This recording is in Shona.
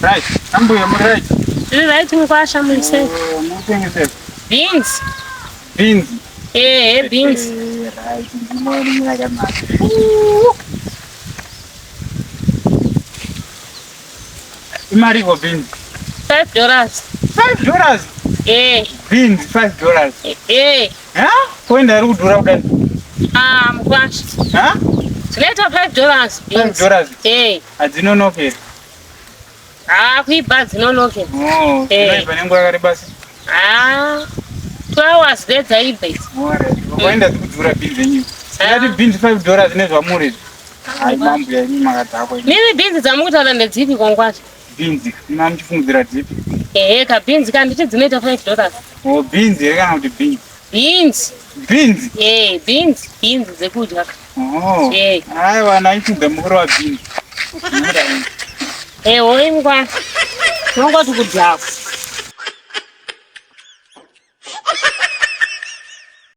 Right. Ambuye muri right. Iri right mukwasha muise. Mutengese. Beans. Beans. Beans. Right. Morning yakama. Imari go beans. $5. $5. Beans $5. Ha? Kwenda rudura udani. Mukwasha. Ha? Sileta $5 beans. $5. Adzinonoke. Kuiba dzinonoke. Inoiba nenguva yakare basi. 2 hours dzaiba idzi. Kwaenda dzikudhura beans enyu. Yakati beans $5 nezvamuri. Hai mambo ya nyima makadzakwa. Mimi beans dzamukutaura ndedzipi kongwacha? Beans mamuchifungidzira dzipi? Ka beans kanditi dzinoita $5. Beans here kana kuti beans? Beans. Beans dzekudya. Aiwa naifudza mukuru wa beans. Woimwa. Unongoti kudyako.